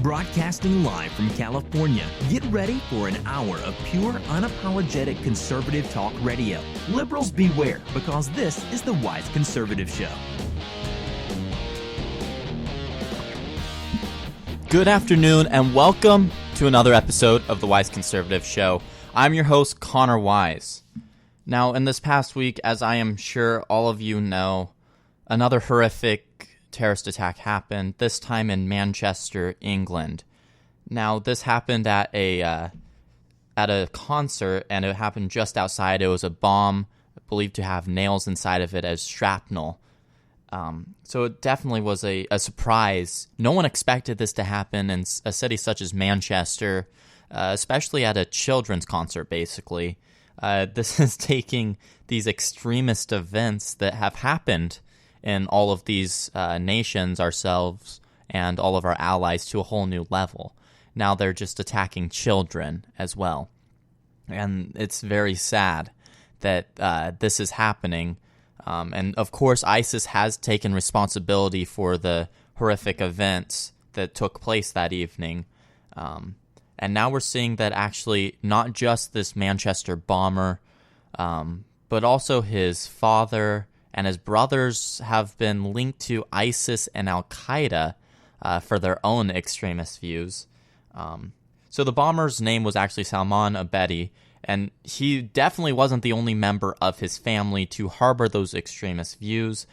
Broadcasting live from California, get ready for an hour of pure, unapologetic conservative talk radio. Liberals beware, because this is the Wise Conservative Show. Good afternoon and welcome to another episode of the Wise Conservative Show. I'm your host, Connor Wise. Now, in this past week, as I am sure all of you know, another horrific terrorist attack happened, this time in Manchester, England. Now, this happened at a concert, and it happened just outside. It was a bomb believed to have nails inside of it as shrapnel. So it definitely was a surprise. No one expected this to happen in a city such as Manchester, especially at a children's concert, basically. This is taking these extremist events that have happened in all of these nations, ourselves, and all of our allies to a whole new level. Now they're just attacking children as well. And it's very sad that this is happening. And of course, ISIS has taken responsibility for the horrific events that took place that evening. And now we're seeing that actually not just this Manchester bomber, but also his father and his brothers have been linked to ISIS and Al-Qaeda for their own extremist views. So the bomber's name was actually Salman Abedi, and he definitely wasn't the only member of his family to harbor those extremist views.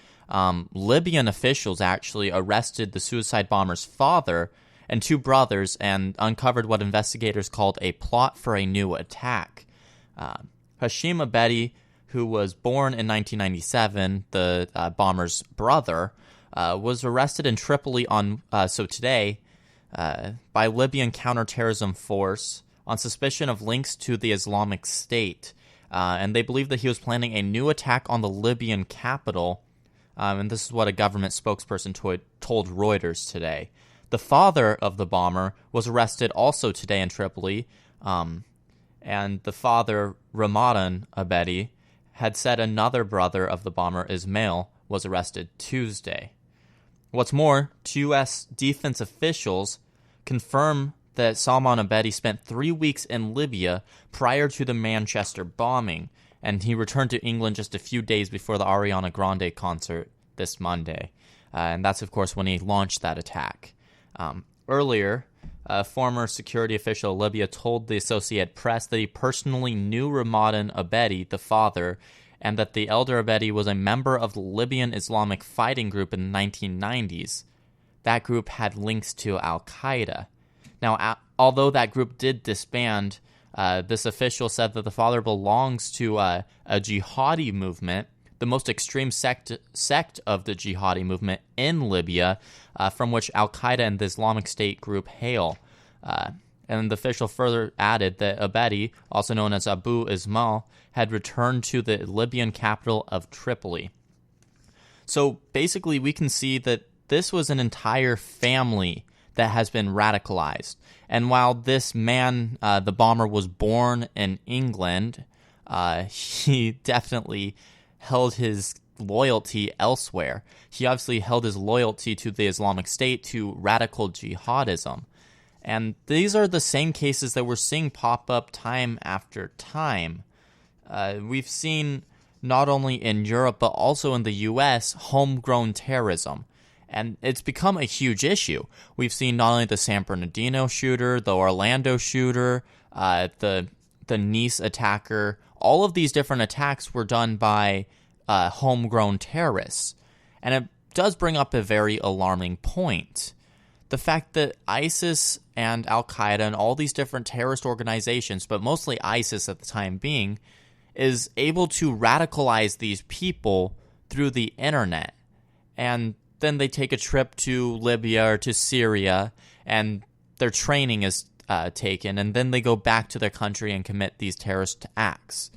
Libyan officials actually arrested the suicide bomber's father and two brothers and uncovered what investigators called a plot for a new attack. Hashim Abedi, who was born in 1997, the bomber's brother, was arrested in Tripoli today by Libyan counterterrorism force on suspicion of links to the Islamic State. And they believe that he was planning a new attack on the Libyan capital. And this is what a government spokesperson told Reuters today. The father of the bomber was arrested also today in Tripoli. And the father, Ramadan Abedi, had said another brother of the bomber, Ismail, was arrested Tuesday. What's more, two U.S. defense officials confirm that Salman Abedi spent 3 weeks in Libya prior to the Manchester bombing, and he returned to England just a few days before the Ariana Grande concert this Monday. And that's, of course, when he launched that attack. Earlier, a former security official in Libya told the Associated Press that he personally knew Ramadan Abedi, the father, and that the elder Abedi was a member of the Libyan Islamic Fighting Group in the 1990s. That group had links to Al-Qaeda. Now, although that group did disband, this official said that the father belongs to a jihadi movement, the most extreme sect of the jihadi movement in Libya, from which Al-Qaeda and the Islamic State group hail. And the official further added that Abedi, also known as Abu Ismail, had returned to the Libyan capital of Tripoli. So basically, we can see that this was an entire family that has been radicalized. And while this man, the bomber, was born in England, he definitely held his loyalty elsewhere. He obviously held his loyalty to the Islamic State, to radical jihadism. And these are the same cases that we're seeing pop up time after time. We've seen, not only in Europe, but also in the U.S., homegrown terrorism. And it's become a huge issue. We've seen not only the San Bernardino shooter, the Orlando shooter, the Nice attacker. All of these different attacks were done by homegrown terrorists. And it does bring up a very alarming point. The fact that ISIS and Al-Qaeda and all these different terrorist organizations, but mostly ISIS at the time being, is able to radicalize these people through the internet. And then they take a trip to Libya or to Syria, and their training is taken, and then they go back to their country and commit these terrorist acts.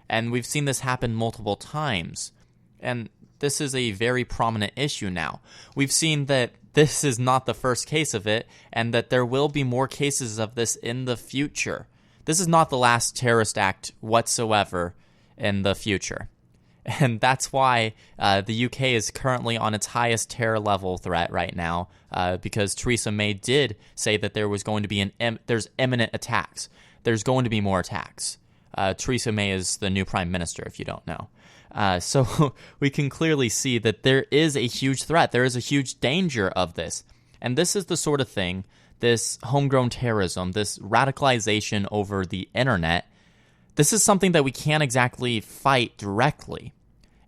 And we've seen this happen multiple times. And this is a very prominent issue now. We've seen that this is not the first case of it, and that there will be more cases of this in the future. This is not the last terrorist act whatsoever in the future. And that's why the UK is currently on its highest terror level threat right now, because Theresa May did say that there was going to be there's imminent attacks. There's going to be more attacks. Theresa May is the new prime minister, if you don't know. So we can clearly see that there is a huge threat. There is a huge danger of this. And this is the sort of thing, this homegrown terrorism, this radicalization over the internet, this is something that we can't exactly fight directly.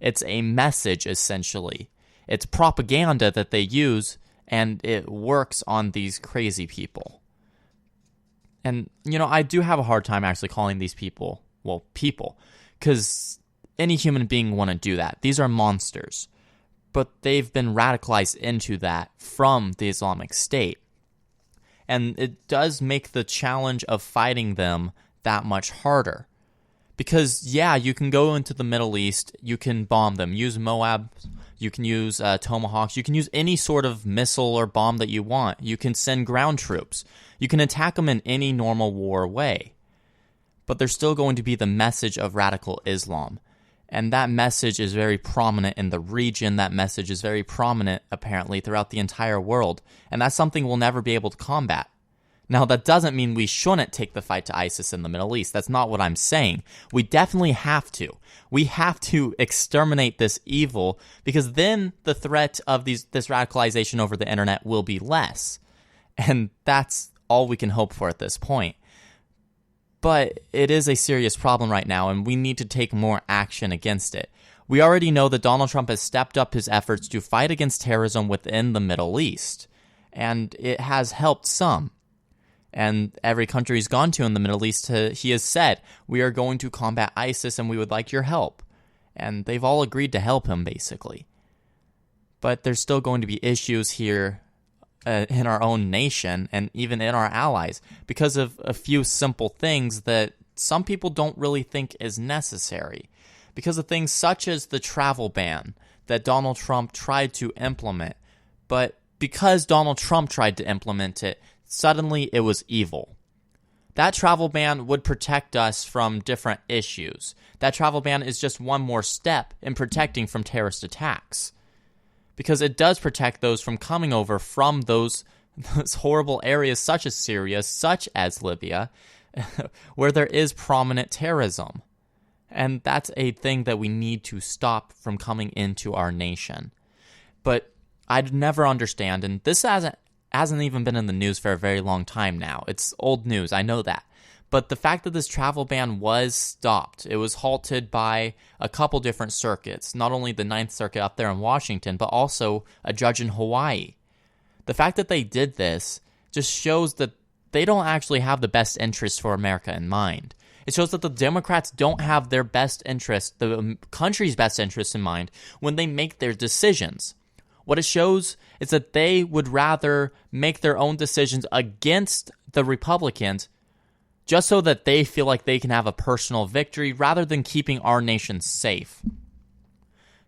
It's a message, essentially. It's propaganda that they use, and it works on these crazy people. And, I do have a hard time actually calling these people, people, because any human being wouldn't do that. These are monsters. But they've been radicalized into that from the Islamic State. And it does make the challenge of fighting them that much harder. Because, you can go into the Middle East, you can bomb them, use Moab, you can use Tomahawks, you can use any sort of missile or bomb that you want. You can send ground troops. You can attack them in any normal war way. But there's still going to be the message of radical Islam. And that message is very prominent in the region. That message is very prominent, apparently, throughout the entire world. And that's something we'll never be able to combat. Now, that doesn't mean we shouldn't take the fight to ISIS in the Middle East. That's not what I'm saying. We definitely have to. We have to exterminate this evil, because then the threat of this radicalization over the internet will be less. And that's all we can hope for at this point. But it is a serious problem right now, and we need to take more action against it. We already know that Donald Trump has stepped up his efforts to fight against terrorism within the Middle East, and it has helped some. And every country he's gone to in the Middle East, he has said, we are going to combat ISIS and we would like your help. And they've all agreed to help him, basically. But there's still going to be issues here in our own nation and even in our allies because of a few simple things that some people don't really think is necessary. Because of things such as the travel ban that Donald Trump tried to implement. But because Donald Trump tried to implement it, suddenly it was evil. That travel ban would protect us from different issues. That travel ban is just one more step in protecting from terrorist attacks. Because it does protect those from coming over from those horrible areas such as Syria, such as Libya, where there is prominent terrorism. And that's a thing that we need to stop from coming into our nation. But I'd never understand, and this hasn't even been in the news for a very long time now. It's old news, I know that. But the fact that this travel ban was stopped, it was halted by a couple different circuits, not only the Ninth Circuit up there in Washington, but also a judge in Hawaii. The fact that they did this just shows that they don't actually have the best interest for America in mind. It shows that the Democrats don't have their best interest, the country's best interest in mind when they make their decisions. What it shows is that they would rather make their own decisions against the Republicans just so that they feel like they can have a personal victory rather than keeping our nation safe.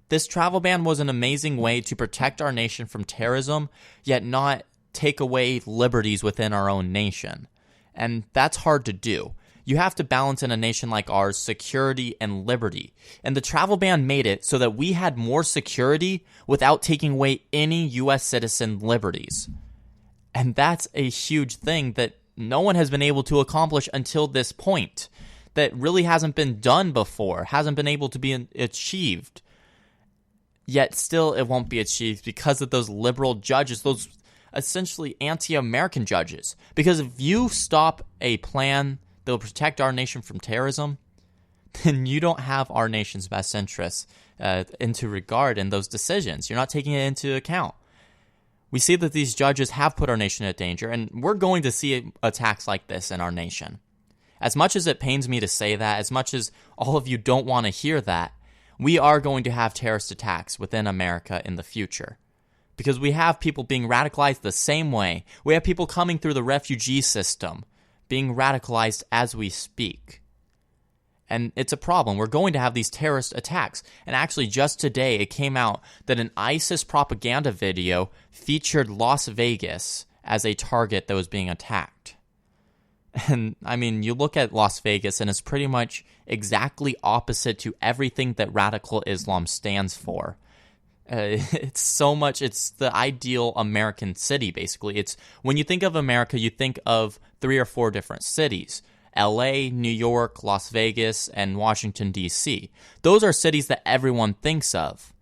This travel ban was an amazing way to protect our nation from terrorism, yet not take away liberties within our own nation. And that's hard to do. You have to balance in a nation like ours security and liberty. And the travel ban made it so that we had more security without taking away any U.S. citizen liberties. And that's a huge thing that no one has been able to accomplish until this point. That really hasn't been done before, hasn't been able to be achieved. Yet still it won't be achieved because of those liberal judges, those essentially anti-American judges. Because if you stop a plan that will protect our nation from terrorism, then you don't have our nation's best interests into regard in those decisions. You're not taking it into account. We see that these judges have put our nation at danger, and we're going to see attacks like this in our nation. As much as it pains me to say that, as much as all of you don't want to hear that, we are going to have terrorist attacks within America in the future. Because we have people being radicalized the same way. We have people coming through the refugee system, being radicalized as we speak. And it's a problem. We're going to have these terrorist attacks. And actually, just today, it came out that an ISIS propaganda video featured Las Vegas as a target that was being attacked. And I mean, you look at Las Vegas and it's pretty much exactly opposite to everything that radical Islam stands for. It's the ideal American city, basically. It's when you think of America, you think of 3 or 4 different cities: LA, New York, Las Vegas, and Washington, D.C. Those are cities that everyone thinks of.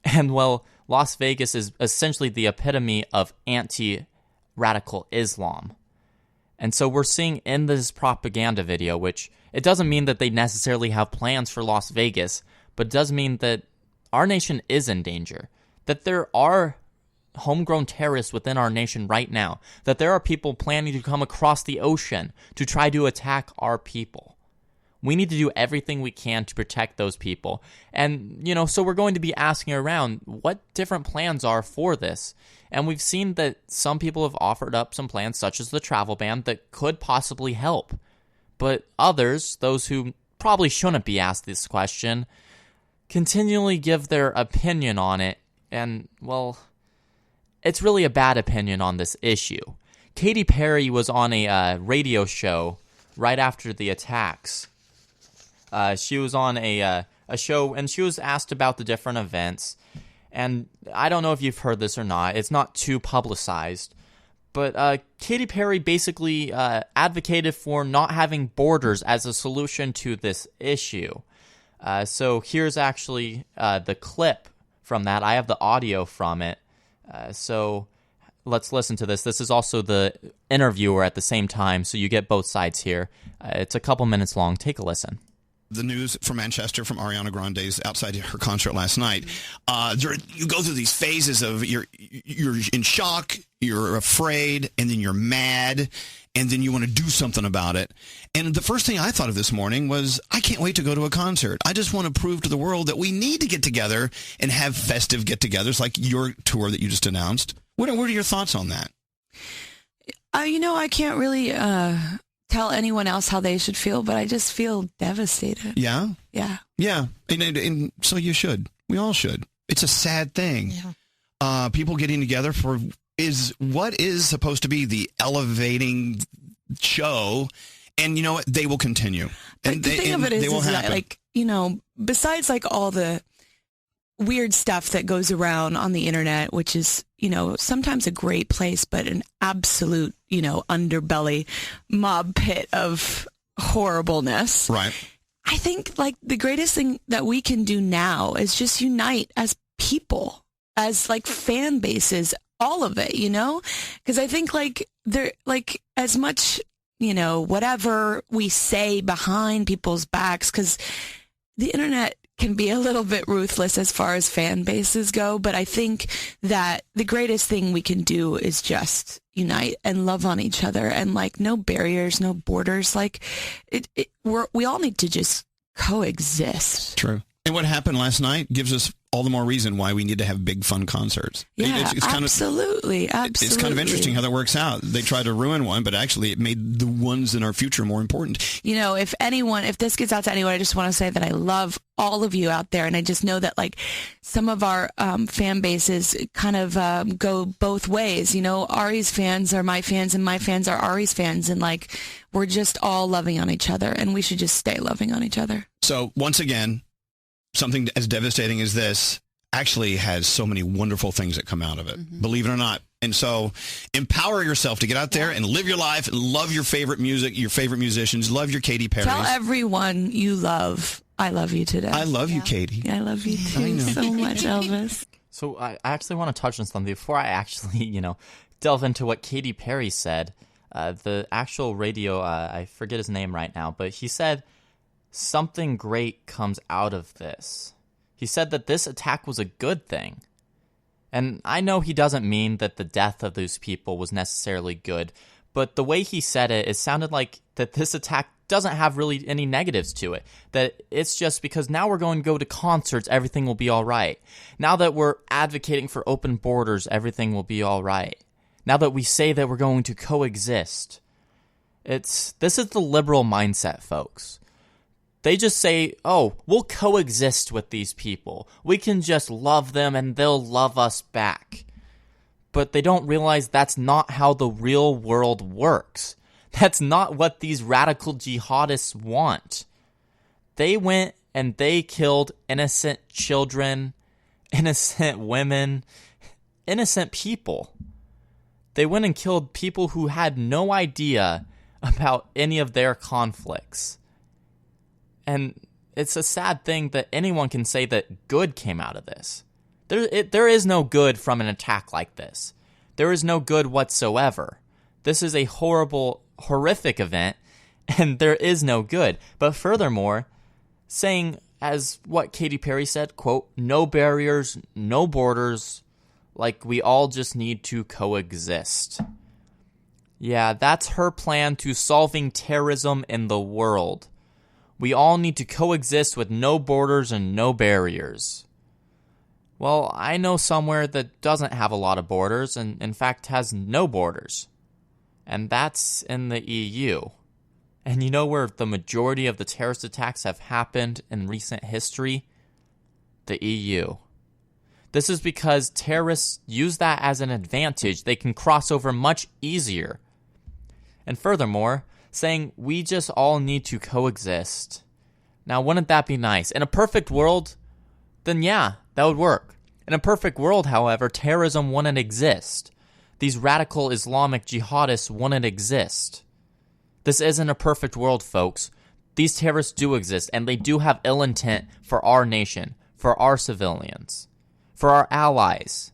And well, Las Vegas is essentially the epitome of anti-radical Islam. And so we're seeing in this propaganda video, which it doesn't mean that they necessarily have plans for Las Vegas, but it does mean that our nation is in danger, that there are homegrown terrorists within our nation right now, that there are people planning to come across the ocean to try to attack our people. We need to do everything we can to protect those people. And, so we're going to be asking around what different plans are for this. And we've seen that some people have offered up some plans, such as the travel ban, that could possibly help. But others, those who probably shouldn't be asked this question, continually give their opinion on it. And, well, it's really a bad opinion on this issue. Katy Perry was on a radio show right after the attacks. She was on a show, and she was asked about the different events. And I don't know if you've heard this or not. It's not too publicized. But Katy Perry basically advocated for not having borders as a solution to this issue. So here's actually the clip from that. I have the audio from it. So let's listen to this. This is also the interviewer at the same time, so you get both sides here. It's a couple minutes long. Take a listen. The news from Manchester from Ariana Grande's outside her concert last night. You go through these phases of you're in shock, you're afraid, and then you're mad, and then you want to do something about it. And the first thing I thought of this morning was, I can't wait to go to a concert. I just want to prove to the world that we need to get together and have festive get-togethers like your tour that you just announced. What are your thoughts on that? I can't really tell anyone else how they should feel, but I just feel devastated. Yeah? Yeah. Yeah. And so you should. We all should. It's a sad thing. Yeah. People getting together for what is supposed to be the elevating show, and you know what? They will continue. But the thing of it is that, besides all the weird stuff that goes around on the internet, which is, sometimes a great place, but an absolute, underbelly mob pit of horribleness. Right. I think the greatest thing that we can do now is just unite as people, as fan bases, all of it, because I think they're as much, whatever we say behind people's backs, because the internet can be a little bit ruthless as far as fan bases go, but I think that the greatest thing we can do is just unite and love on each other, and no barriers, no borders. We all need to just coexist. True. And what happened last night gives us all the more reason why we need to have big, fun concerts. Yeah, absolutely. It's kind of interesting how that works out. They try to ruin one, but actually it made the ones in our future more important. If this gets out to anyone, I just want to say that I love all of you out there. And I just know that some of our fan bases kind of go both ways. Ari's fans are my fans and my fans are Ari's fans. And we're just all loving on each other, and we should just stay loving on each other. So once again, something as devastating as this actually has so many wonderful things that come out of it, believe it or not. And so empower yourself to get out there and live your life and love your favorite music, your favorite musicians, love your Katy Perry. Tell everyone you love, I love you today. I love you, Katy. I love you too so much, Elvis. So I actually want to touch on something before I actually, delve into what Katy Perry said. The actual radio, I forget his name right now, but he said, something great comes out of this. He said that this attack was a good thing. And I know he doesn't mean that the death of those people was necessarily good, but the way he said it, it sounded like that this attack doesn't have really any negatives to it. That it's just because now we're going to go to concerts, everything will be all right. Now that we're advocating for open borders, everything will be all right. Now that we say that we're going to coexist. This is the liberal mindset, folks. They just say, oh, we'll coexist with these people. We can just love them and they'll love us back. But they don't realize that's not how the real world works. That's not what these radical jihadists want. They went and they killed innocent children, innocent women, innocent people. They went and killed people who had no idea about any of their conflicts. And it's a sad thing that anyone can say that good came out of this. There is no good from an attack like this. There is no good whatsoever. This is a horrific event, and there is no good. But furthermore, saying, as what Katy Perry said, quote, no barriers, no borders, like we all just need to coexist. Yeah, that's her plan to solving terrorism in the world. We all need to coexist with no borders and no barriers. Well, I know somewhere that doesn't have a lot of borders and in fact has no borders. And that's in the EU. And you know where the majority of the terrorist attacks have happened in recent history? The EU. This is because terrorists use that as an advantage. They can cross over much easier. And furthermore, saying we just all need to coexist. Now, wouldn't that be nice? In a perfect world, then yeah, that would work. In a perfect world, however, terrorism wouldn't exist. These radical Islamic jihadists wouldn't exist. This isn't a perfect world, folks. These terrorists do exist, and they do have ill intent for our nation, for our civilians, for our allies.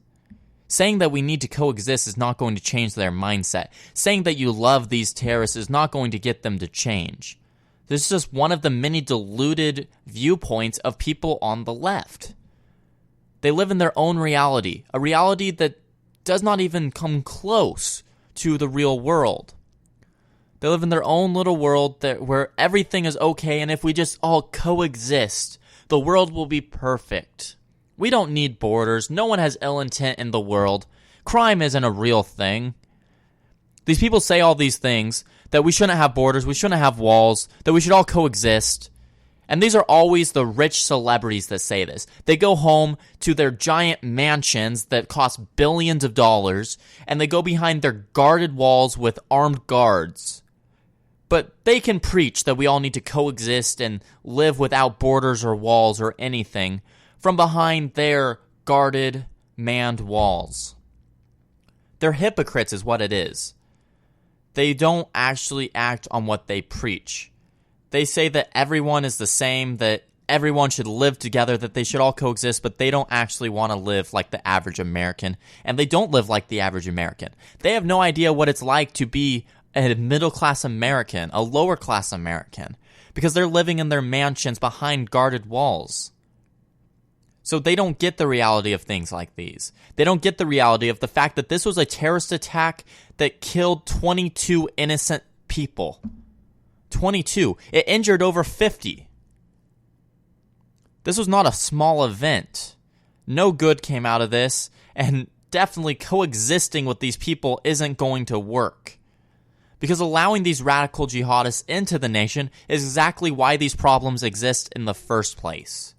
Saying that we need to coexist is not going to change their mindset. Saying that you love these terrorists is not going to get them to change. This is just one of the many deluded viewpoints of people on the left. They live in their own reality, a reality that does not even come close to the real world. They live in their own little world where everything is okay, and if we just all coexist, the world will be perfect. We don't need borders. No one has ill intent in the world. Crime isn't a real thing. These people say all these things, that we shouldn't have borders, we shouldn't have walls, that we should all coexist. And these are always the rich celebrities that say this. They go home to their giant mansions that cost billions of dollars, and they go behind their guarded walls with armed guards. But they can preach that we all need to coexist and live without borders or walls or anything from behind their guarded, manned walls. They're hypocrites is what it is. They don't actually act on what they preach. They say that everyone is the same, that everyone should live together, that they should all coexist, but they don't actually want to live like the average American, and they don't live like the average American. They have no idea what it's like to be a middle-class American, a lower-class American, because they're living in their mansions behind guarded walls. So they don't get the reality of things like these. They don't get the reality of the fact that this was a terrorist attack that killed 22 innocent people. 22. It injured over 50. This was not a small event. No good came out of this, and definitely coexisting with these people isn't going to work. Because allowing these radical jihadists into the nation is exactly why these problems exist in the first place.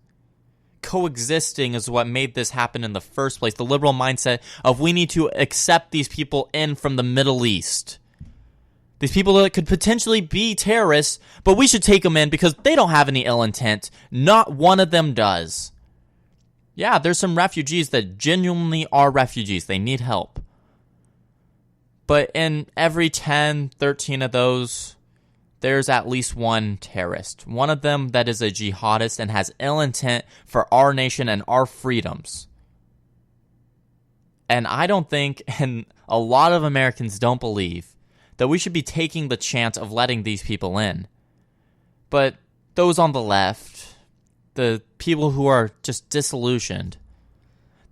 Coexisting is what made this happen in the first place. The liberal mindset of we need to accept these people in from the Middle East. These people that could potentially be terrorists, but we should take them in because they don't have any ill intent. Not one of them does. Yeah, there's some refugees that genuinely are refugees. They need help. But in every 10, 13 of those, there's at least one terrorist. One of them that is a jihadist and has ill intent for our nation and our freedoms. And I don't think, and a lot of Americans don't believe, that we should be taking the chance of letting these people in. But those on the left, the people who are just disillusioned,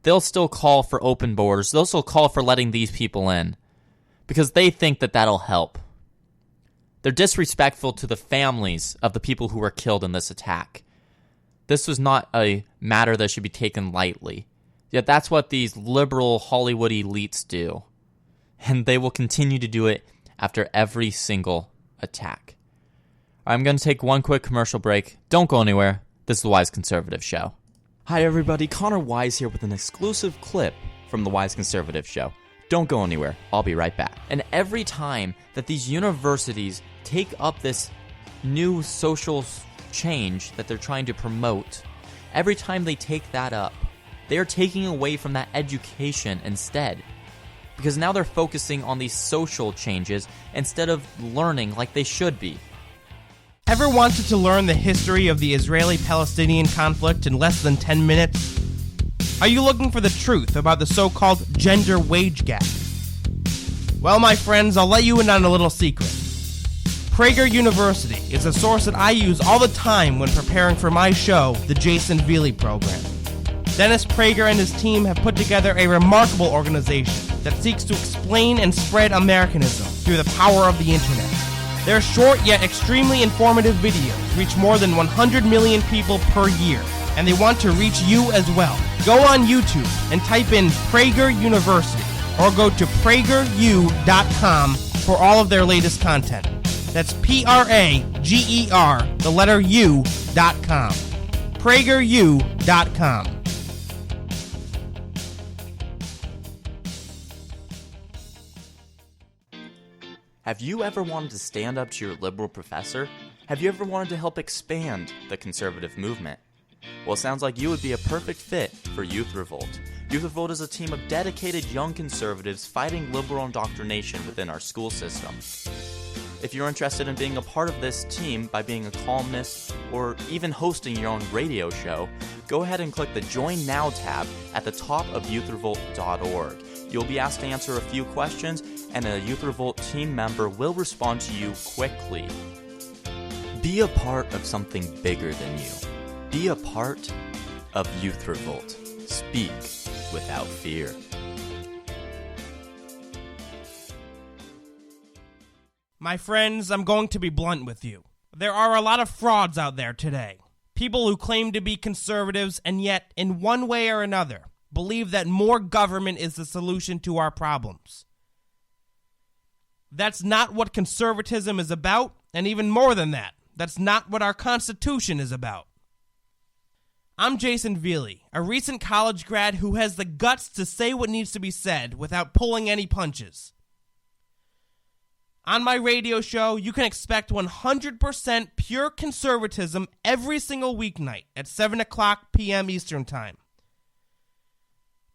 they'll still call for open borders. They'll still call for letting these people in because they think that that'll help. They're disrespectful to the families of the people who were killed in this attack. This was not a matter that should be taken lightly. Yet that's what these liberal Hollywood elites do. And they will continue to do it after every single attack. I'm going to take one quick commercial break. Don't go anywhere. This is The Wise Conservative Show. Hi everybody, Connor Wise here with an exclusive clip from The Wise Conservative Show. Don't go anywhere. I'll be right back. And every time that these universities take up this new social change that they're trying to promote, every time they take that up, they are taking away from that education instead. Because now they're focusing on these social changes instead of learning like they should be. Ever wanted to learn the history of the Israeli-Palestinian conflict in less than 10 minutes? Are you looking for the truth about the so-called gender wage gap? Well, my friends, I'll let you in on a little secret. Prager University is a source that I use all the time when preparing for my show, the Jason Veely Program. Dennis Prager and his team have put together a remarkable organization that seeks to explain and spread Americanism through the power of the internet. Their short yet extremely informative videos reach more than 100 million people per year, and they want to reach you as well. Go on YouTube and type in Prager University, or go to prageru.com for all of their latest content. That's Prager, the letter U.com. prageru.com. Have you ever wanted to stand up to your liberal professor? Have you ever wanted to help expand the conservative movement? Well, it sounds like you would be a perfect fit for Youth Revolt. Youth Revolt is a team of dedicated young conservatives fighting liberal indoctrination within our school system. If you're interested in being a part of this team by being a columnist or even hosting your own radio show, go ahead and click the Join Now tab at the top of youthrevolt.org. You'll be asked to answer a few questions, and a Youth Revolt team member will respond to you quickly. Be a part of something bigger than you. Be a part of Youth Revolt. Speak without fear. My friends, I'm going to be blunt with you. There are a lot of frauds out there today. People who claim to be conservatives and yet, in one way or another, believe that more government is the solution to our problems. That's not what conservatism is about, and even more than that, that's not what our Constitution is about. I'm Jason Veely, a recent college grad who has the guts to say what needs to be said without pulling any punches. On my radio show, you can expect 100% pure conservatism every single weeknight at 7 o'clock p.m. Eastern Time.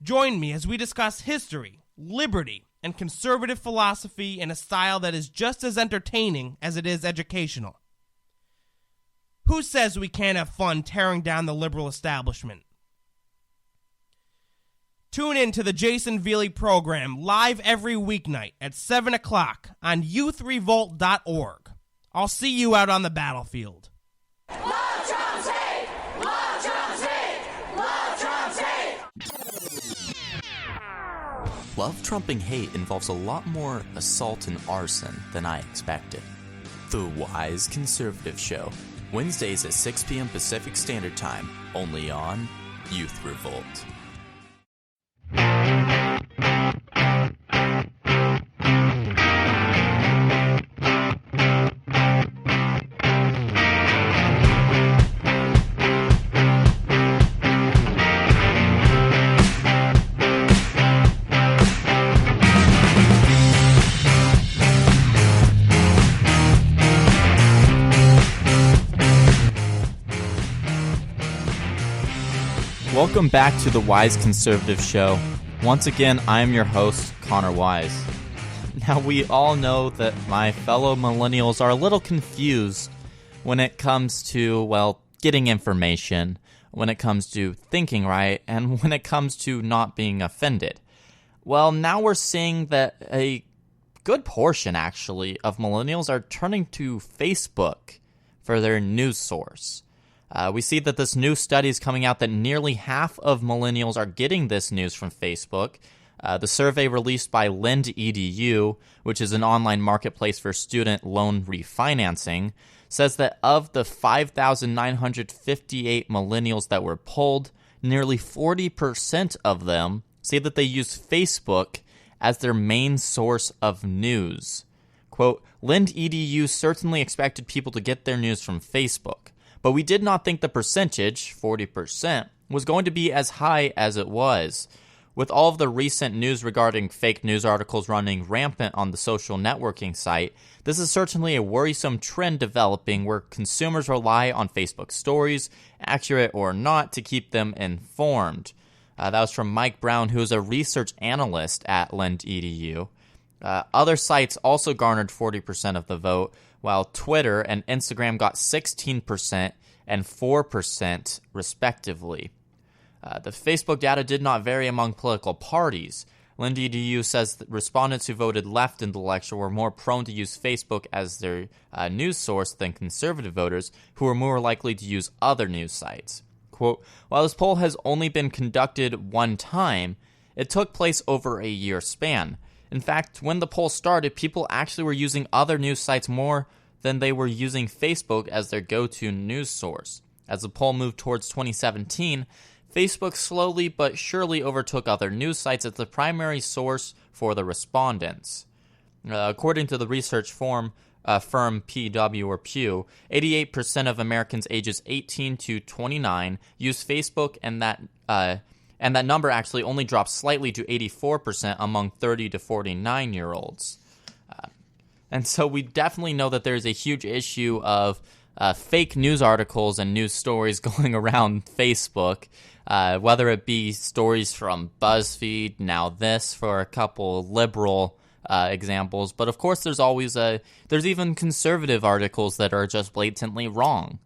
Join me as we discuss history, liberty, and conservative philosophy in a style that is just as entertaining as it is educational. Who says we can't have fun tearing down the liberal establishment? Tune in to the Jason Veely Program live every weeknight at 7 o'clock on youthrevolt.org. I'll see you out on the battlefield. Love Trump's hate! Love Trump's hate! Love Trump's hate! Love trumping hate involves a lot more assault and arson than I expected. The Wise Conservative Show, Wednesdays at 6 p.m. Pacific Standard Time, only on Youth Revolt. Welcome back to the Wise Conservative Show. Once again, I am your host, Connor Wise. Now, we all know that my fellow millennials are a little confused when it comes to, well, getting information, when it comes to thinking right, and when it comes to not being offended. Well, now we're seeing that a good portion, actually, of millennials are turning to Facebook for their news source. We see that this new study is coming out that nearly half of millennials are getting this news from Facebook. The survey released by Lend.edu, which is an online marketplace for student loan refinancing, says that of the 5,958 millennials that were polled, nearly 40% of them say that they use Facebook as their main source of news. Quote, Lend.edu certainly expected people to get their news from Facebook, but we did not think the percentage, 40%, was going to be as high as it was. With all of the recent news regarding fake news articles running rampant on the social networking site, this is certainly a worrisome trend developing where consumers rely on Facebook stories, accurate or not, to keep them informed. That was from Mike Brown, who is a research analyst at Lend.edu. Other sites also garnered 40% of the vote, while Twitter and Instagram got 16% and 4% respectively. The Facebook data did not vary among political parties. Lend.edu says that respondents who voted left in the election were more prone to use Facebook as their news source than conservative voters, who were more likely to use other news sites. Quote, while this poll has only been conducted one time, it took place over a year span. In fact, when the poll started, people actually were using other news sites more than they were using Facebook as their go-to news source. As the poll moved towards 2017, Facebook slowly but surely overtook other news sites as the primary source for the respondents. According to the research firm PW or Pew, 88% of Americans ages 18 to 29 use Facebook, and that number actually only dropped slightly to 84% among 30 to 49-year-olds. And so we definitely know that there's a huge issue of fake news articles and news stories going around Facebook, whether it be stories from BuzzFeed, now this for a couple liberal examples. But of course, there's even conservative articles that are just blatantly wrong.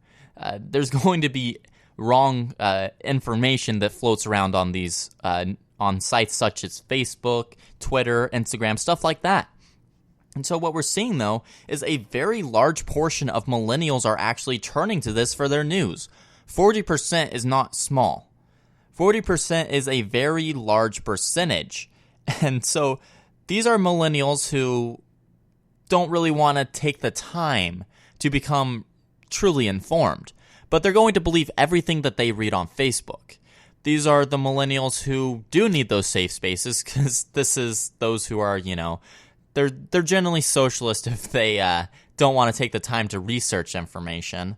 There's going to be wrong information that floats around on these on sites such as Facebook, Twitter, Instagram, stuff like that. And so what we're seeing, though, is a very large portion of millennials are actually turning to this for their news. 40% is not small. 40% is a very large percentage. And so these are millennials who don't really want to take the time to become truly informed, but they're going to believe everything that they read on Facebook. These are the millennials who do need those safe spaces, because this is those who are, they're generally socialist if they don't want to take the time to research information.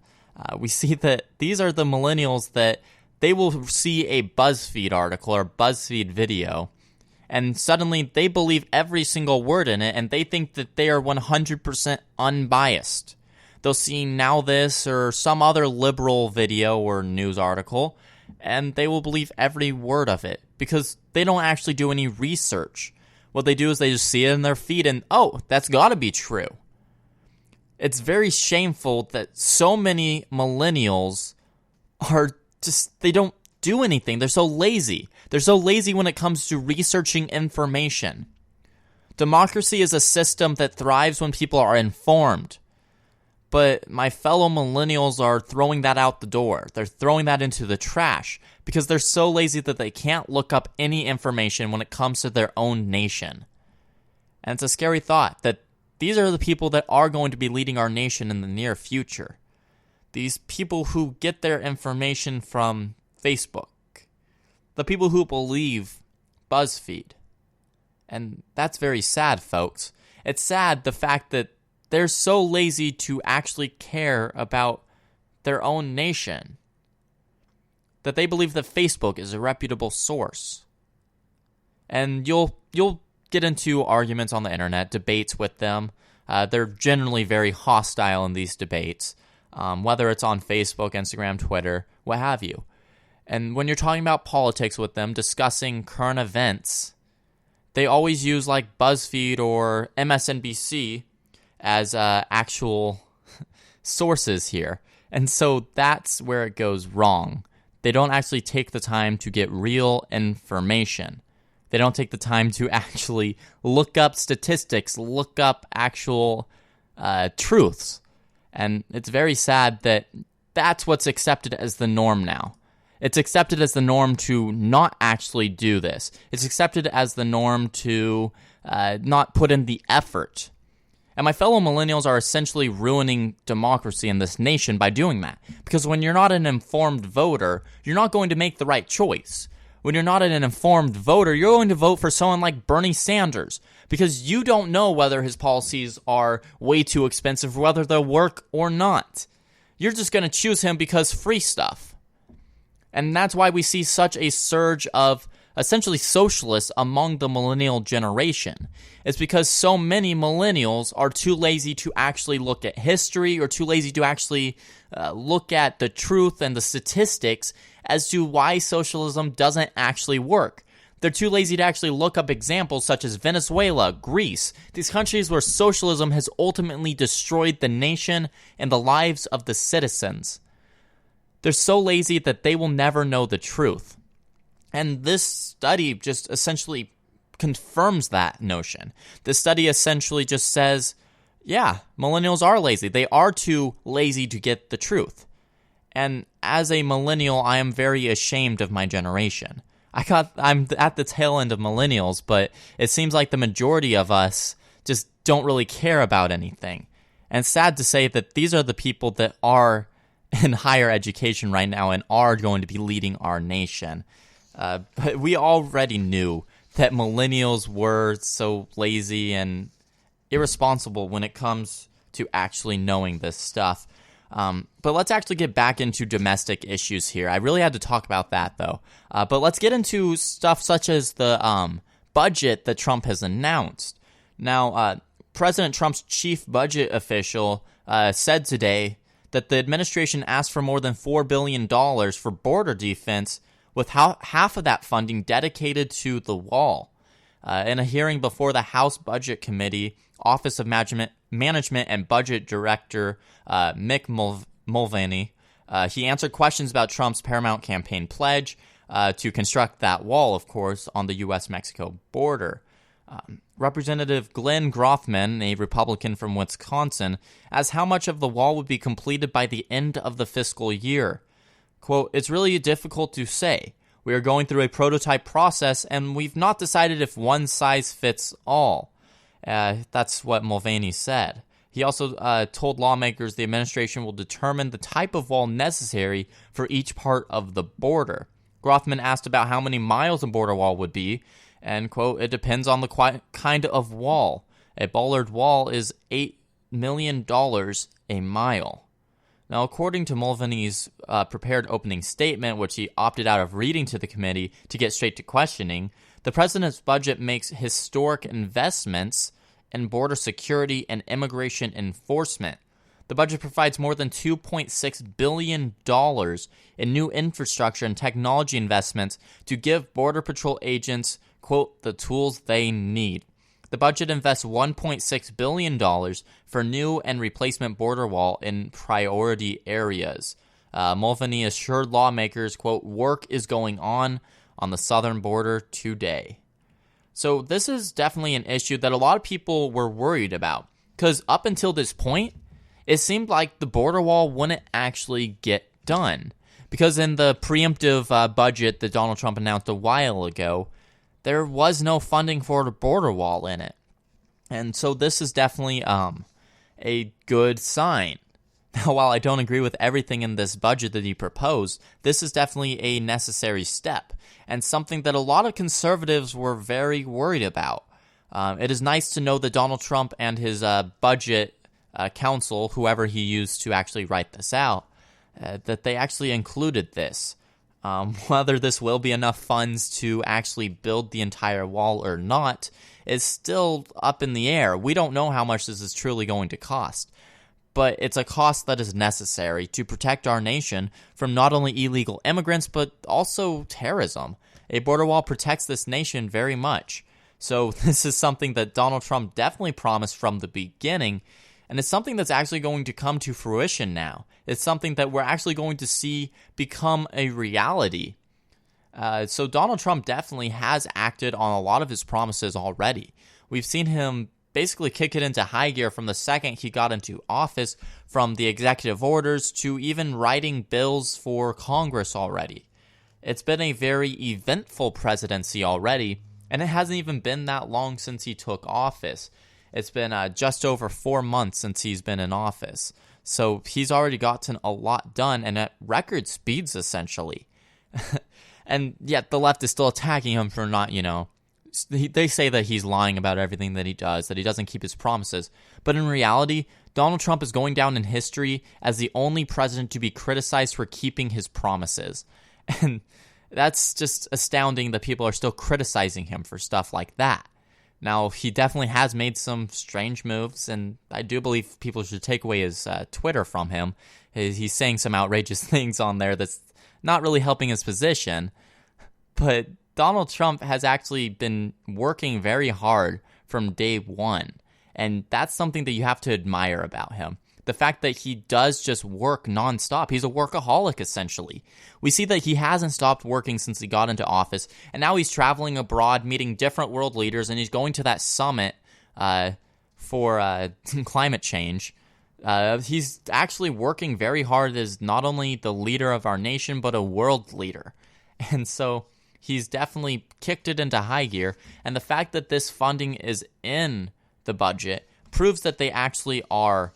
We see that these are the millennials that they will see a BuzzFeed article or BuzzFeed video, and suddenly they believe every single word in it, and they think that they are 100% unbiased. They'll see Now This or some other liberal video or news article, and they will believe every word of it because they don't actually do any research. What they do is they just see it in their feed and, oh, that's got to be true. It's very shameful that so many millennials are just, they don't do anything. They're so lazy. They're so lazy when it comes to researching information. Democracy is a system that thrives when people are informed. But my fellow millennials are throwing that out the door. They're throwing that into the trash because they're so lazy that they can't look up any information when it comes to their own nation. And it's a scary thought that these are the people that are going to be leading our nation in the near future. These people who get their information from Facebook. The people who believe BuzzFeed. And that's very sad, folks. It's sad the fact that they're so lazy to actually care about their own nation that they believe that Facebook is a reputable source. And you'll get into arguments on the internet, debates with them. They're generally very hostile in these debates, whether it's on Facebook, Instagram, Twitter, what have you. And when you're talking about politics with them, discussing current events, they always use like BuzzFeed or MSNBC as actual sources here. And so that's where it goes wrong. They don't actually take the time to get real information. They don't take the time to actually look up statistics, look up actual truths. And it's very sad that that's what's accepted as the norm now. It's accepted as the norm to not actually do this. It's accepted as the norm to not put in the effort. And my fellow millennials are essentially ruining democracy in this nation by doing that. Because when you're not an informed voter, you're not going to make the right choice. When you're not an informed voter, you're going to vote for someone like Bernie Sanders. Because you don't know whether his policies are way too expensive, whether they'll work or not. You're just going to choose him because free stuff. And that's why we see such a surge of essentially socialists among the millennial generation. It's because so many millennials are too lazy to actually look at history or too lazy to actually look at the truth and the statistics as to why socialism doesn't actually work. They're too lazy to actually look up examples such as Venezuela, Greece, these countries where socialism has ultimately destroyed the nation and the lives of the citizens. They're so lazy that they will never know the truth. And this study just essentially confirms that notion. This study essentially just says, yeah, millennials are lazy. They are too lazy to get the truth. And as a millennial, I am very ashamed of my generation. I'm at the tail end of millennials, but it seems like the majority of us just don't really care about anything. And it's sad to say that these are the people that are in higher education right now and are going to be leading our nation. But we already knew that millennials were so lazy and irresponsible when it comes to actually knowing this stuff. But let's actually get back into domestic issues here. I really had to talk about that, though. But let's get into stuff such as the budget that Trump has announced. Now, President Trump's chief budget official said today that the administration asked for more than $4 billion for border defense, with half of that funding dedicated to the wall. In a hearing before the House Budget Committee, Office of Management and Budget Director Mick Mulvaney, he answered questions about Trump's Paramount campaign pledge to construct that wall, of course, on the U.S.-Mexico border. Representative Glenn Grothman, a Republican from Wisconsin, asked how much of the wall would be completed by the end of the fiscal year. Quote, "It's really difficult to say. We are going through a prototype process, and we've not decided if one size fits all." That's what Mulvaney said. He also told lawmakers the administration will determine the type of wall necessary for each part of the border. Grothman asked about how many miles a border wall would be, and, quote, "It depends on the kind of wall. A bollard wall is $8 million a mile." Now, according to Mulvaney's prepared opening statement, which he opted out of reading to the committee to get straight to questioning, the president's budget makes historic investments in border security and immigration enforcement. The budget provides more than $2.6 billion in new infrastructure and technology investments to give Border Patrol agents, quote, "the tools they need." The budget invests $1.6 billion for new and replacement border wall in priority areas. Mulvaney assured lawmakers, quote, "work is going on the southern border today." So this is definitely an issue that a lot of people were worried about, because up until this point, it seemed like the border wall wouldn't actually get done. Because in the preemptive budget that Donald Trump announced a while ago, there was no funding for the border wall in it. And so this is definitely a good sign. Now, while I don't agree with everything in this budget that he proposed, this is definitely a necessary step and something that a lot of conservatives were very worried about. It is nice to know that Donald Trump and his budget council, whoever he used to actually write this out, that they actually included this. Whether this will be enough funds to actually build the entire wall or not is still up in the air. We don't know how much this is truly going to cost. But it's a cost that is necessary to protect our nation from not only illegal immigrants, but also terrorism. A border wall protects this nation very much. So this is something that Donald Trump definitely promised from the beginning, and it's something that's actually going to come to fruition now. It's something that we're actually going to see become a reality. So Donald Trump definitely has acted on a lot of his promises already. We've seen him basically kick it into high gear from the second he got into office, from the executive orders to even writing bills for Congress already. It's been a very eventful presidency already, and it hasn't even been that long since he took office. It's been just over 4 months since he's been in office. So he's already gotten a lot done, and at record speeds, essentially. And yet the left is still attacking him for not, they say that he's lying about everything that he does, that he doesn't keep his promises. But in reality, Donald Trump is going down in history as the only president to be criticized for keeping his promises. And That's just astounding that people are still criticizing him for stuff like that. Now, he definitely has made some strange moves, and I do believe people should take away his Twitter from him. He's saying some outrageous things on there that's not really helping his position. But Donald Trump has actually been working very hard from day one, and that's something that you have to admire about him. The fact that he does just work nonstop. He's a workaholic, essentially. We see that he hasn't stopped working since he got into office, and now he's traveling abroad, meeting different world leaders, and he's going to that summit for climate change. He's actually working very hard as not only the leader of our nation, but a world leader. And so he's definitely kicked it into high gear, and the fact that this funding is in the budget proves that they actually are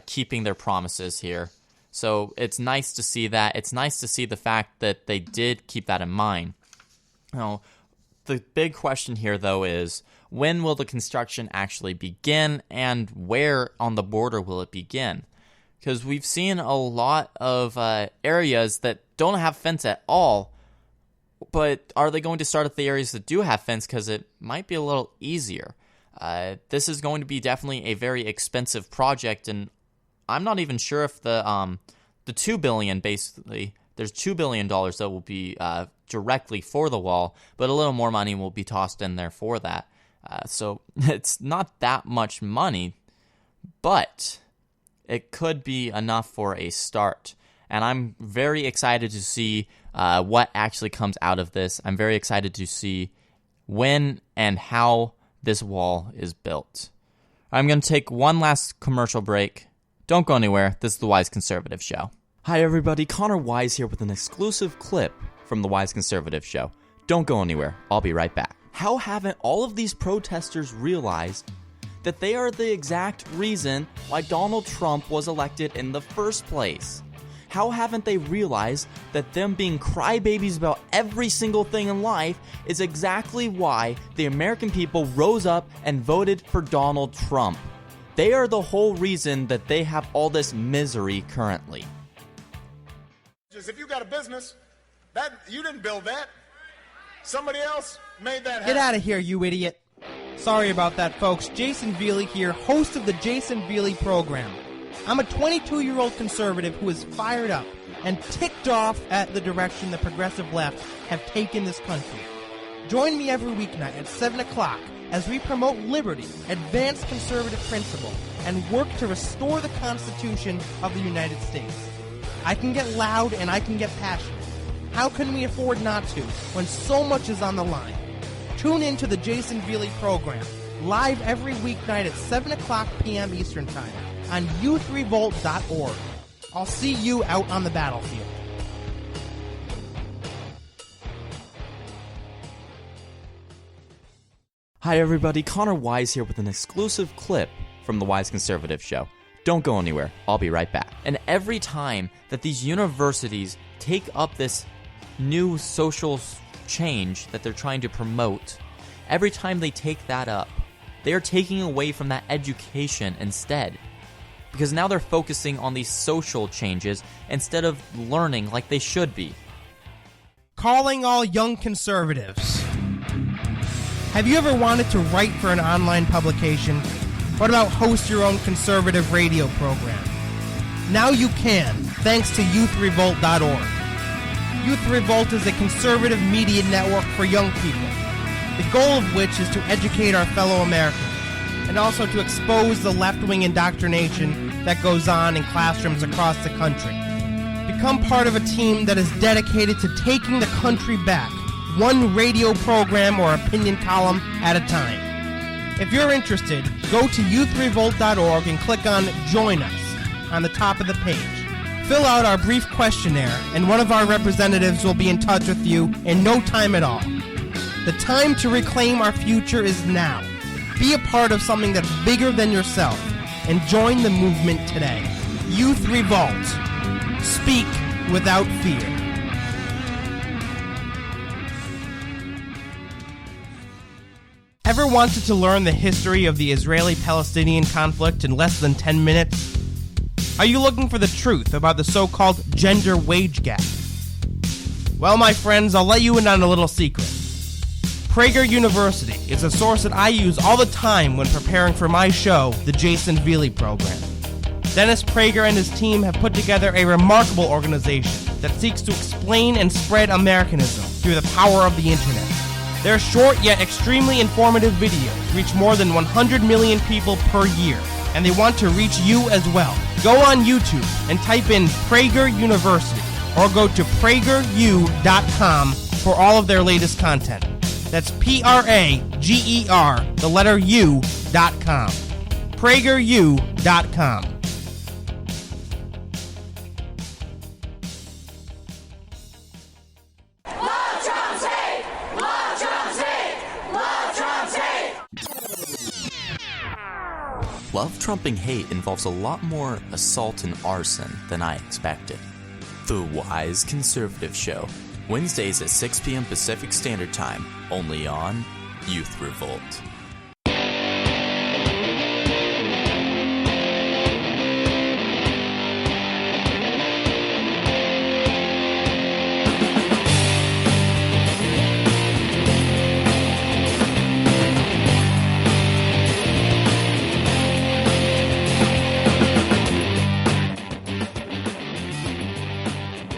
keeping their promises here. So it's nice to see that. It's nice to see the fact that they did keep that in mind. Now, the big question here, though, is when will the construction actually begin, and where on the border will it begin? Because we've seen a lot of areas that don't have fence at all, but are they going to start at the areas that do have fence because it might be a little easier? This is going to be definitely a very expensive project, and I'm not even sure if the $2 billion, basically, there's $2 billion that will be directly for the wall, but a little more money will be tossed in there for that. So it's not that much money, but it could be enough for a start. And I'm very excited to see what actually comes out of this. I'm very excited to see when and how this wall is built. I'm going to take one last commercial break. Don't go anywhere. This is the Wise Conservative Show. Hi, everybody. Connor Wise here with an exclusive clip from the Wise Conservative Show. Don't go anywhere. I'll be right back. How haven't all of these protesters realized that they are the exact reason why Donald Trump was elected in the first place? How haven't they realized that them being crybabies about every single thing in life is exactly why the American people rose up and voted for Donald Trump? They are the whole reason that they have all this misery currently. If you got a business, that you didn't build that. Somebody else made that happen. Get out of here, you idiot. Sorry about that, folks. Jason Veely here, host of the Jason Veely program. I'm a 22-year-old conservative who is fired up and ticked off at the direction the progressive left have taken this country. Join me every weeknight at 7 o'clock as we promote liberty, advance conservative principle, and work to restore the Constitution of the United States. I can get loud and I can get passionate. How can we afford not to when so much is on the line? Tune in to the Jason Veely program, live every weeknight at 7 o'clock p.m. Eastern Time on youthrevolt.org. I'll see you out on the battlefield. Hi, everybody. Connor Wise here with an exclusive clip from the Wise Conservative Show. Don't go anywhere. I'll be right back. And every time that these universities take up this new social change that they're trying to promote, every time they take that up, they are taking away from that education instead. Because now they're focusing on these social changes instead of learning like they should be. Calling all young conservatives. Have you ever wanted to write for an online publication? What about host your own conservative radio program? Now you can, thanks to youthrevolt.org. Youth Revolt is a conservative media network for young people, the goal of which is to educate our fellow Americans and also to expose the left-wing indoctrination that goes on in classrooms across the country. Become part of a team that is dedicated to taking the country back, one radio program or opinion column at a time. If you're interested, go to youthrevolt.org and click on Join Us on the top of the page. Fill out our brief questionnaire, and one of our representatives will be in touch with you in no time at all. The time to reclaim our future is now. Be a part of something that's bigger than yourself, and join the movement today. Youth Revolt. Speak without fear. Ever wanted to learn the history of the Israeli-Palestinian conflict in less than 10 minutes? Are you looking for the truth about the so-called gender wage gap? Well, my friends, I'll let you in on a little secret. Prager University is a source that I use all the time when preparing for my show, The Jason Veely Program. Dennis Prager and his team have put together a remarkable organization that seeks to explain and spread Americanism through the power of the internet. Their short yet extremely informative videos reach more than 100 million people per year, and they want to reach you as well. Go on YouTube and type in Prager University, or go to prageru.com for all of their latest content. That's Prager, the letter U.com. prageru.com. Love Trump's hate! Love Trump's hate! Love Trump's hate! Love trumping hate involves a lot more assault and arson than I expected. The Wise Conservative Show, Wednesdays at 6 p.m. Pacific Standard Time, only on Youth Revolt.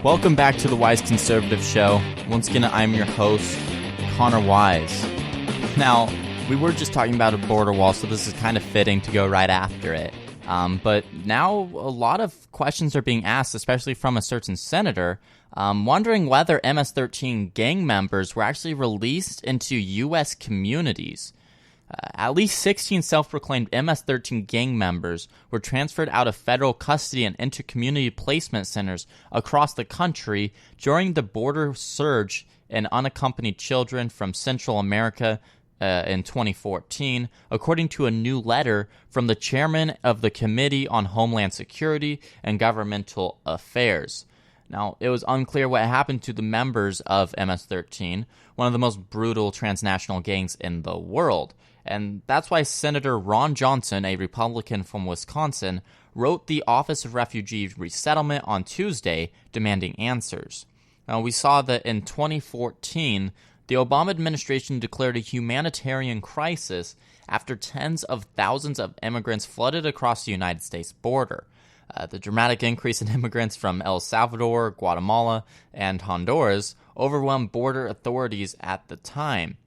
Welcome back to the Wise Conservative Show. Once again, I'm your host, Connor Wise. Now, we were just talking about a border wall, so this is kind of fitting to go right after it. But now a lot of questions are being asked, especially from a certain senator, wondering whether MS-13 gang members were actually released into U.S. communities. At least 16 self-proclaimed MS-13 gang members were transferred out of federal custody and into community placement centers across the country during the border surge in unaccompanied children from Central America in 2014, according to a new letter from the chairman of the Committee on Homeland Security and Governmental Affairs. Now, it was unclear what happened to the members of MS-13, one of the most brutal transnational gangs in the world. And that's why Senator Ron Johnson, a Republican from Wisconsin, wrote the Office of Refugee Resettlement on Tuesday demanding answers. Now, we saw that in 2014, the Obama administration declared a humanitarian crisis after tens of thousands of immigrants flooded across the United States border. The dramatic increase in immigrants from El Salvador, Guatemala, and Honduras overwhelmed border authorities at the time.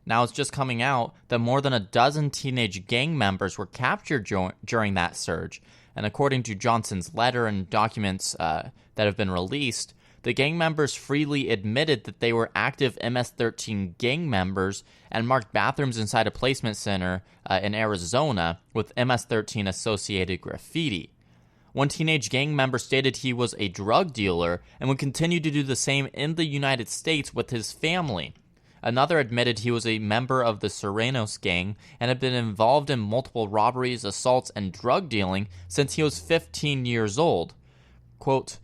Now it's just coming out that more than a dozen teenage gang members were captured during that surge, and according to Johnson's letter and documents that have been released, the gang members freely admitted that they were active MS-13 gang members and marked bathrooms inside a placement center in Arizona with MS-13 associated graffiti. One teenage gang member stated he was a drug dealer and would continue to do the same in the United States with his family. Another admitted he was a member of the Serenos gang and had been involved in multiple robberies, assaults, and drug dealing since he was 15 years old. Quote,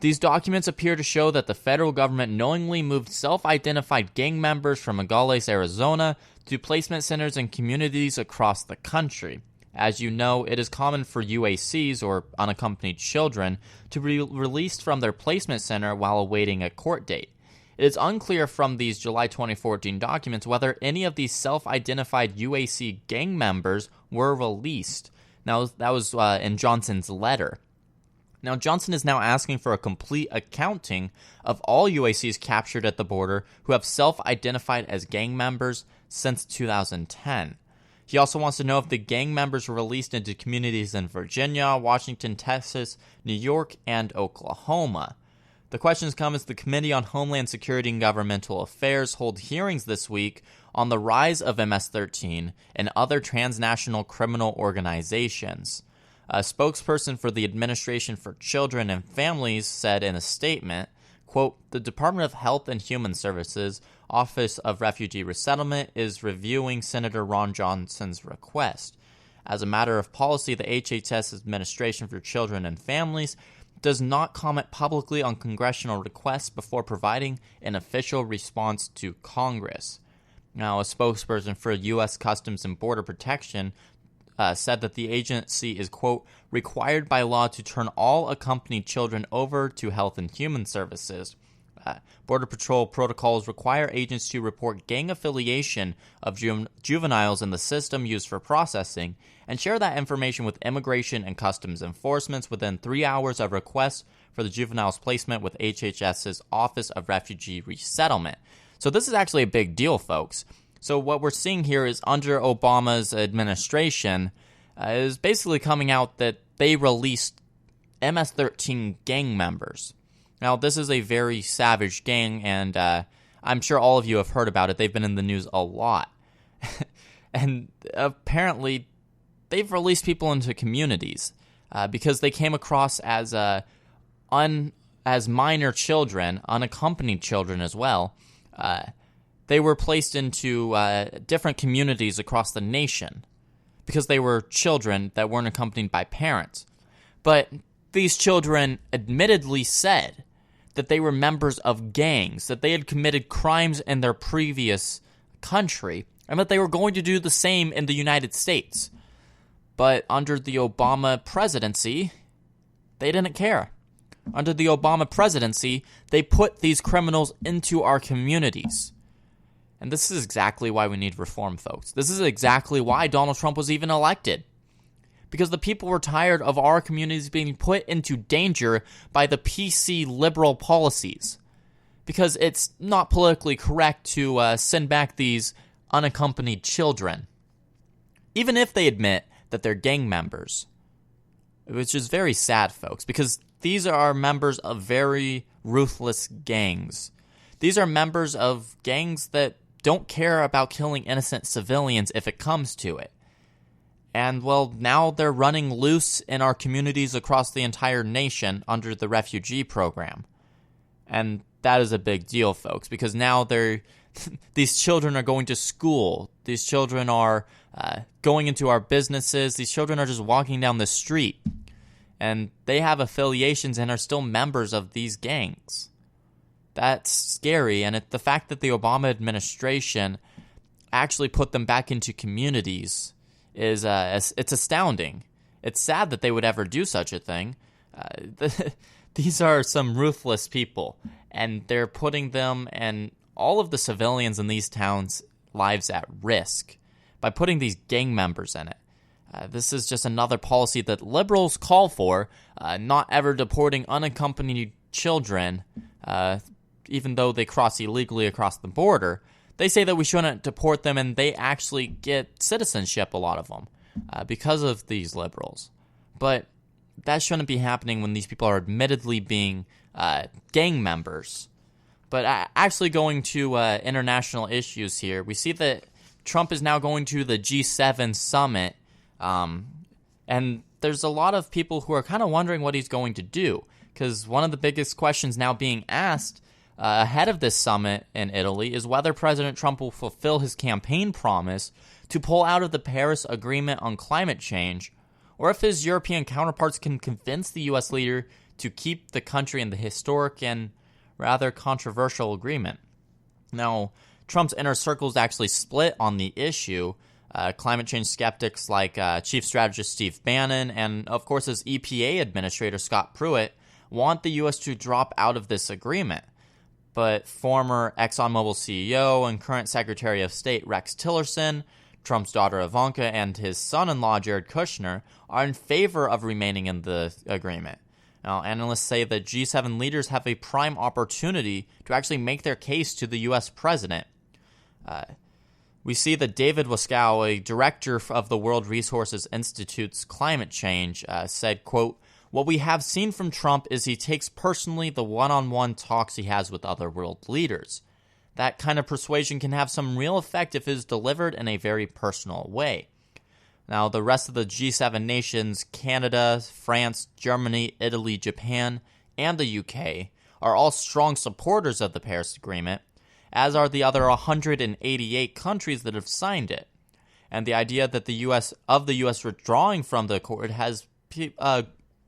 "These documents appear to show that the federal government knowingly moved self-identified gang members from Nogales, Arizona, to placement centers and communities across the country. As you know, it is common for UACs, or unaccompanied children, to be released from their placement center while awaiting a court date. It is unclear from these July 2014 documents whether any of these self-identified UAC gang members were released." Now, that was in Johnson's letter. Now, Johnson is now asking for a complete accounting of all UACs captured at the border who have self-identified as gang members since 2010. He also wants to know if the gang members were released into communities in Virginia, Washington, Texas, New York, and Oklahoma. The questions come as the Committee on Homeland Security and Governmental Affairs hold hearings this week on the rise of MS-13 and other transnational criminal organizations. A spokesperson for the Administration for Children and Families said in a statement, quote, "The Department of Health and Human Services, Office of Refugee Resettlement, is reviewing Senator Ron Johnson's request. As a matter of policy, the HHS Administration for Children and Families does not comment publicly on congressional requests before providing an official response to Congress." Now, a spokesperson for U.S. Customs and Border Protection said that the agency is, quote, "required by law to turn all accompanied children over to Health and Human Services." Border Patrol protocols require agents to report gang affiliation of juveniles in the system used for processing and share that information with Immigration and Customs Enforcement within 3 hours of request for the juvenile's placement with HHS's Office of Refugee Resettlement. So this is actually a big deal, folks. So what we're seeing here is under Obama's administration is basically coming out that they released MS-13 gang members. Now, this is a very savage gang, and I'm sure all of you have heard about it. They've been in the news a lot. And apparently, they've released people into communities because they came across as minor children, unaccompanied children as well. They were placed into different communities across the nation because they were children that weren't accompanied by parents. But these children admittedly said that they were members of gangs, that they had committed crimes in their previous country, and that they were going to do the same in the United States. But under the Obama presidency, they didn't care. Under the Obama presidency, they put these criminals into our communities. And this is exactly why we need reform, folks. This is exactly why Donald Trump was even elected. Because the people were tired of our communities being put into danger by the PC liberal policies. Because it's not politically correct to send back these unaccompanied children, even if they admit that they're gang members. Which is very sad, folks, because these are members of very ruthless gangs. These are members of gangs that don't care about killing innocent civilians if it comes to it. And, well, now they're running loose in our communities across the entire nation under the refugee program. And that is a big deal, folks, because now these children are going to school. These children are going into our businesses. These children are just walking down the street. And they have affiliations and are still members of these gangs. That's scary, and the fact that the Obama administration actually put them back into communities is it's astounding. It's sad that they would ever do such a thing. These are some ruthless people, and they're putting them and all of the civilians in these towns' lives at risk by putting these gang members in it. This is just another policy that liberals call for, not ever deporting unaccompanied children, even though they cross illegally across the border. They say that we shouldn't deport them, and they actually get citizenship, a lot of them, because of these liberals. But that shouldn't be happening when these people are admittedly being gang members. But actually going to international issues here, we see that Trump is now going to the G7 summit, and there's a lot of people who are kind of wondering what he's going to do, because one of the biggest questions now being asked ahead of this summit in Italy is whether President Trump will fulfill his campaign promise to pull out of the Paris Agreement on climate change, or if his European counterparts can convince the U.S. leader to keep the country in the historic and rather controversial agreement. Now, Trump's inner circle is actually split on the issue. Climate change skeptics like Chief Strategist Steve Bannon and, of course, his EPA Administrator Scott Pruitt want the U.S. to drop out of this agreement. But former ExxonMobil CEO and current Secretary of State Rex Tillerson, Trump's daughter Ivanka, and his son-in-law Jared Kushner are in favor of remaining in the agreement. Now, analysts say that G7 leaders have a prime opportunity to actually make their case to the U.S. president. We see that David Waskow, a director of the World Resources Institute's climate change, said, quote, "What we have seen from Trump is he takes personally the one-on-one talks he has with other world leaders. That kind of persuasion can have some real effect if it is delivered in a very personal way." Now, the rest of the G7 nations, Canada, France, Germany, Italy, Japan, and the UK, are all strong supporters of the Paris Agreement, as are the other 188 countries that have signed it. And the idea that the U.S. withdrawing from the accord has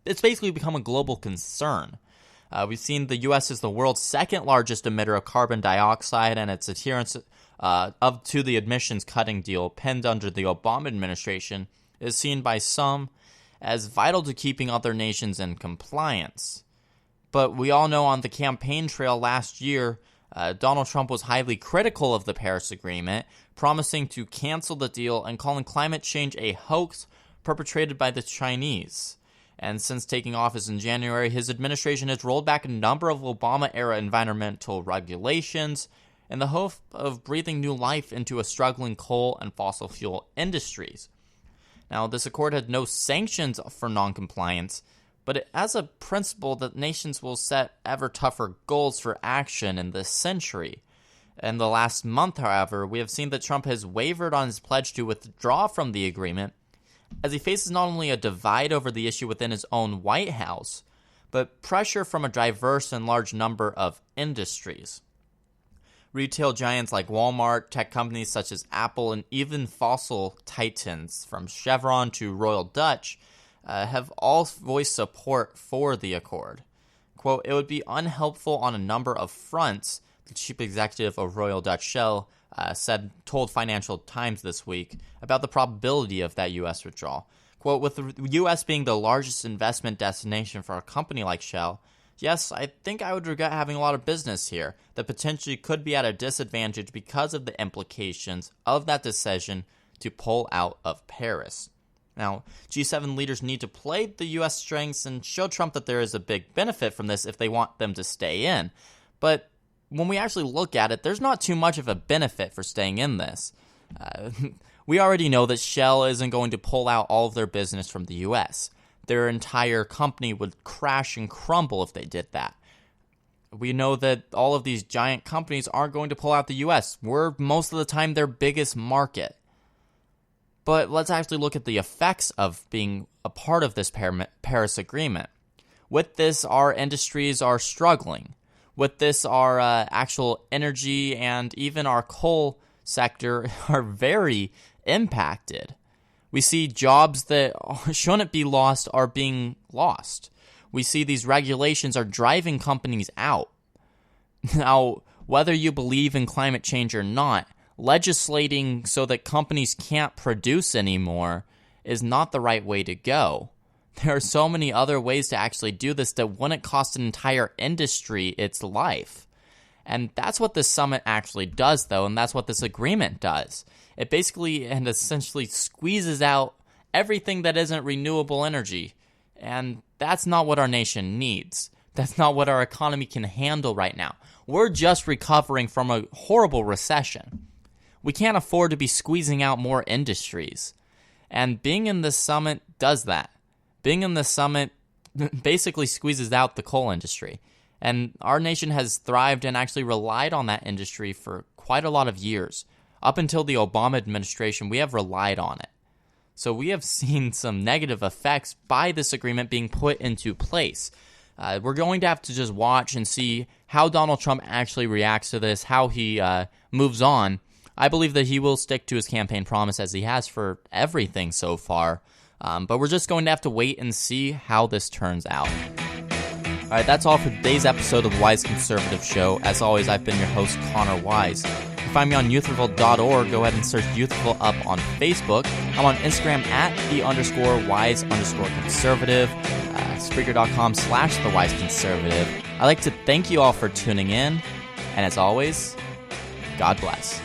it's basically become a global concern. We've seen the U.S. is the world's second largest emitter of carbon dioxide, and its adherence to the emissions cutting deal penned under the Obama administration is seen by some as vital to keeping other nations in compliance. But we all know on the campaign trail last year, Donald Trump was highly critical of the Paris Agreement, promising to cancel the deal and calling climate change a hoax perpetrated by the Chinese. And since taking office in January, his administration has rolled back a number of Obama-era environmental regulations in the hope of breathing new life into a struggling coal and fossil fuel industries. Now, this accord had no sanctions for noncompliance, but it has a principle that nations will set ever tougher goals for action in this century. In the last month, however, we have seen that Trump has wavered on his pledge to withdraw from the agreement, as he faces not only a divide over the issue within his own White House, but pressure from a diverse and large number of industries. Retail giants like Walmart, tech companies such as Apple, and even fossil titans from Chevron to Royal Dutch have all voiced support for the accord. Quote, "It would be unhelpful on a number of fronts," the chief executive of Royal Dutch Shell told Financial Times this week about the probability of that U.S. withdrawal. Quote, "With the U.S. being the largest investment destination for a company like Shell, yes, I think I would regret having a lot of business here that potentially could be at a disadvantage because of the implications of that decision to pull out of Paris." Now, G7 leaders need to play the U.S. strengths and show Trump that there is a big benefit from this if they want them to stay in. But when we actually look at it, there's not too much of a benefit for staying in this. We already know that Shell isn't going to pull out all of their business from the U.S. Their entire company would crash and crumble if they did that. We know that all of these giant companies aren't going to pull out the U.S. We're most of the time their biggest market. But let's actually look at the effects of being a part of this Paris Agreement. With this, our industries are struggling. With this, our actual energy and even our coal sector are very impacted. We see jobs that shouldn't be lost are being lost. We see these regulations are driving companies out. Now, whether you believe in climate change or not, legislating so that companies can't produce anymore is not the right way to go. There are so many other ways to actually do this that wouldn't cost an entire industry its life. And that's what this summit actually does, though, and that's what this agreement does. It basically and essentially squeezes out everything that isn't renewable energy. And that's not what our nation needs. That's not what our economy can handle right now. We're just recovering from a horrible recession. We can't afford to be squeezing out more industries. And being in this summit does that. Being in this summit basically squeezes out the coal industry. And our nation has thrived and actually relied on that industry for quite a lot of years. Up until the Obama administration, we have relied on it. So we have seen some negative effects by this agreement being put into place. We're going to have to just watch and see how Donald Trump actually reacts to this, how he moves on. I believe that he will stick to his campaign promise as he has for everything so far. But we're just going to have to wait and see how this turns out. All right, that's all for today's episode of the Wise Conservative Show. As always, I've been your host, Connor Wise. You can find me on youthrevolt.org. Go ahead and search Youthrevolt up on Facebook. I'm on Instagram at @the_wise_conservative. Spreaker.com/thewiseconservative. I'd like to thank you all for tuning in. And as always, God bless.